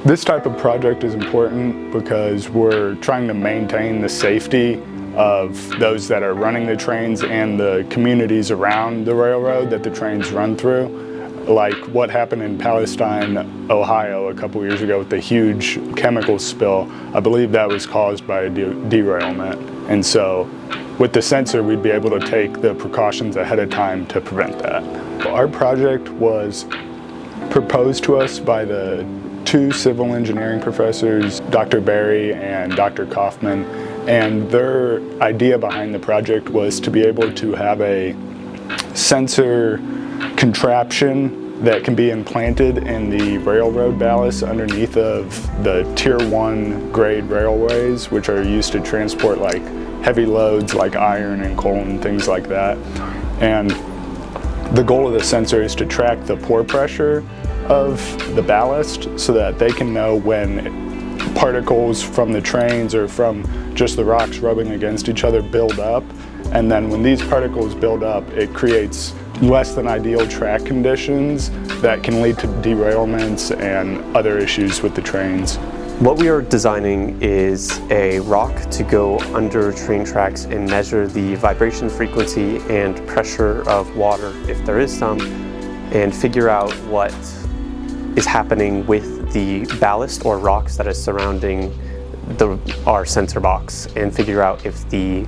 This type of project is important because we're trying to maintain the safety of those that are running the trains and the communities around the railroad that the trains run through. Like what happened in Palestine, Ohio a couple years ago with the huge chemical spill. I believe that was caused by a derailment. And so with the sensor, we'd be able to take the precautions ahead of time to prevent that. Our project was proposed to us by the two civil engineering professors, Dr. Barry and Dr. Kaufman, and their idea behind the project was to be able to have a sensor contraption that can be implanted in the railroad ballast underneath of the Tier 1 grade railways, which are used to transport like heavy loads like iron and coal and things like that. And the goal of the sensor is to track the pore pressure of the ballast so that they can know when particles from the trains or from just the rocks rubbing against each other build up. And then when these particles build up, it creates less than ideal track conditions that can lead to derailments and other issues with the trains. What we are designing is a rock to go under train tracks and measure the vibration frequency and pressure of water, if there is some, and figure out what is happening with the ballast or rocks that is surrounding our sensor box, and figure out if the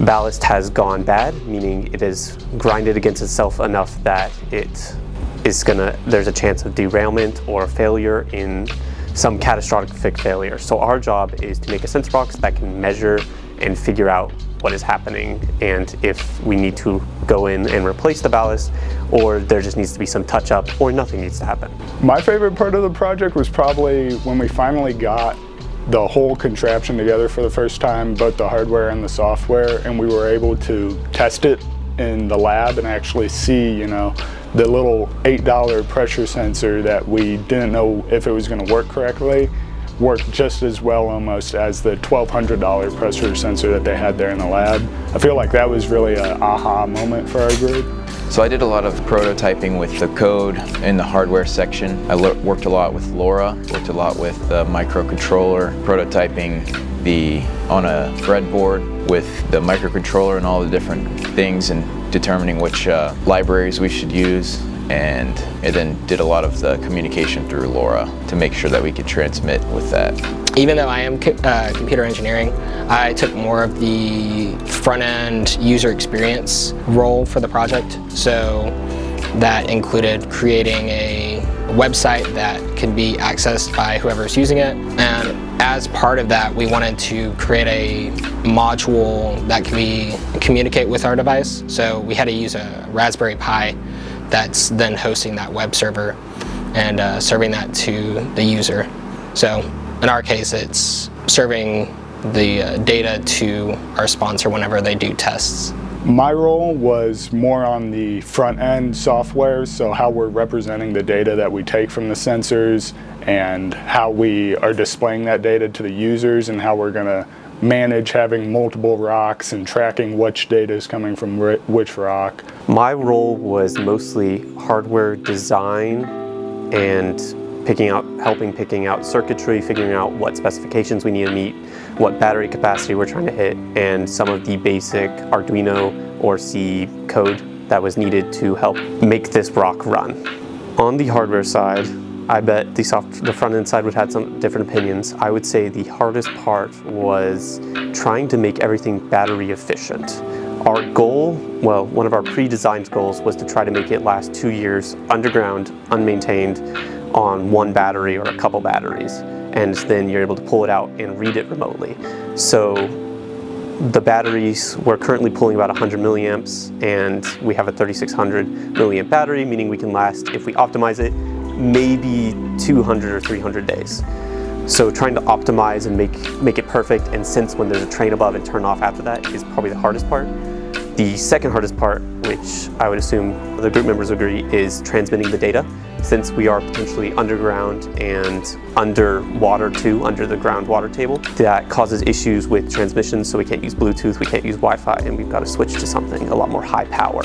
ballast has gone bad, meaning it is grinded against itself enough that there's a chance of derailment or failure in some catastrophic failure. So our job is to make a sensor box that can measure and figure out what is happening and if we need to go in and replace the ballast, or there just needs to be some touch up, or nothing needs to happen. My favorite part of the project was probably when we finally got the whole contraption together for the first time, both the hardware and the software, and we were able to test it in the lab and actually see, the little $8 pressure sensor that we didn't know if it was going to work correctly worked just as well almost as the $1,200 pressure sensor that they had there in the lab. I feel like that was really an aha moment for our group. So I did a lot of prototyping with the code in the hardware section. I worked a lot with LoRa, worked a lot with the microcontroller, prototyping on a breadboard with the microcontroller and all the different things and determining which libraries we should use. And it then did a lot of the communication through LoRa to make sure that we could transmit with that. Even though I am computer engineering, I took more of the front-end user experience role for the project. So that included creating a website that can be accessed by whoever's using it. And as part of that, we wanted to create a module that can communicate with our device. So we had to use a Raspberry Pi that's then hosting that web server and serving that to the user. So in our case, it's serving the data to our sponsor whenever they do tests. My role was more on the front end software, so how we're representing the data that we take from the sensors and how we are displaying that data to the users and how we're going to manage having multiple rocks and tracking which data is coming from which rock. My role was mostly hardware design and helping picking out circuitry, figuring out what specifications we need to meet, what battery capacity we're trying to hit, and some of the basic Arduino or C code that was needed to help make this rock run. On the hardware side, I bet the front end side would have some different opinions. I would say the hardest part was trying to make everything battery efficient. Our goal, well, one of our pre-designed goals was to try to make it last 2 years underground, unmaintained, on one battery or a couple batteries. And then you're able to pull it out and read it remotely. So the batteries, we're currently pulling about 100 milliamps, and we have a 3600 milliamp battery, meaning we can last, if we optimize it, maybe 200 or 300 days. So trying to optimize and make it perfect and sense when there's a train above and turn off after that is probably the hardest part. The second hardest part, which I would assume the group members agree, is transmitting the data. Since we are potentially underground and underwater too, under the ground water table, that causes issues with transmission, so we can't use Bluetooth, we can't use Wi-Fi, and we've got to switch to something a lot more high power.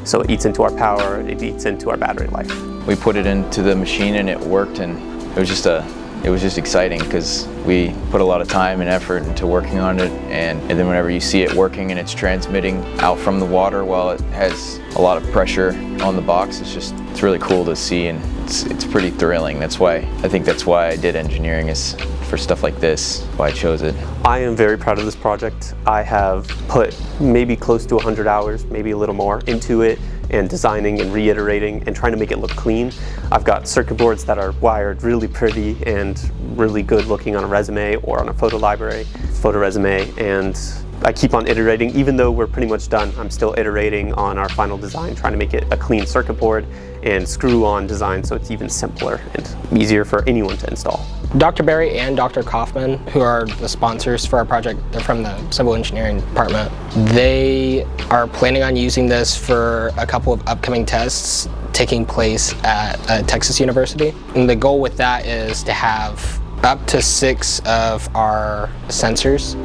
So it eats into our power, it eats into our battery life. We put it into the machine and it worked, and it was just exciting because we put a lot of time and effort into working on it, and then whenever you see it working and it's transmitting out from the water while it has a lot of pressure on the box, it's really cool to see, and it's pretty thrilling. I think that's why I did engineering, is for stuff like this, why I chose it. I am very proud of this project. I have put maybe close to 100 hours, maybe a little more, into it, and designing and reiterating and trying to make it look clean. I've got circuit boards that are wired really pretty and really good looking on a resume or on a photo resume, and I keep on iterating. Even though we're pretty much done, I'm still iterating on our final design, trying to make it a clean circuit board and screw-on design so it's even simpler and easier for anyone to install. Dr. Berry and Dr. Kaufman, who are the sponsors for our project, they're from the civil engineering department. They are planning on using this for a couple of upcoming tests taking place at Texas University. And the goal with that is to have up to 6 of our sensors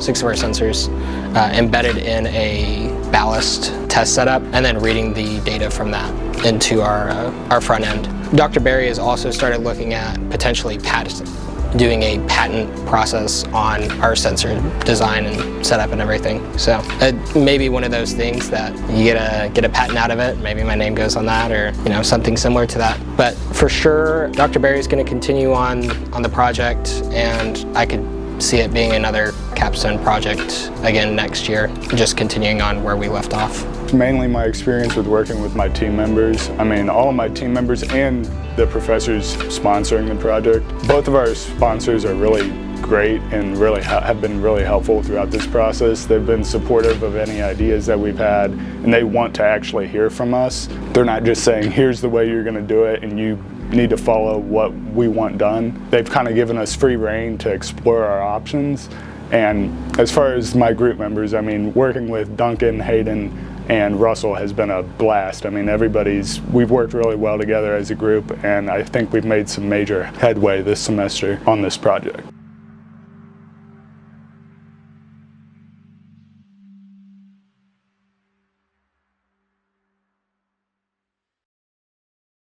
embedded in a ballast test setup, and then reading the data from that into our front end. Dr. Berry has also started looking at potentially doing a patent process on our sensor design and setup and everything. So it may be one of those things that you get a patent out of it. Maybe my name goes on that, or something similar to that. But for sure, Dr. Berry is going to continue on the project, and I could see it being another Capstone project again next year, just continuing on where we left off. Mainly my experience with working with my team members. I mean, all of my team members and the professors sponsoring the project. Both of our sponsors are really great and really have been really helpful throughout this process. They've been supportive of any ideas that we've had, and they want to actually hear from us. They're not just saying, here's the way you're going to do it and you need to follow what we want done. They've kind of given us free rein to explore our options. And as far as my group members, I mean, working with Duncan, Hayden, and Russell has been a blast. I mean, we've worked really well together as a group, and I think we've made some major headway this semester on this project.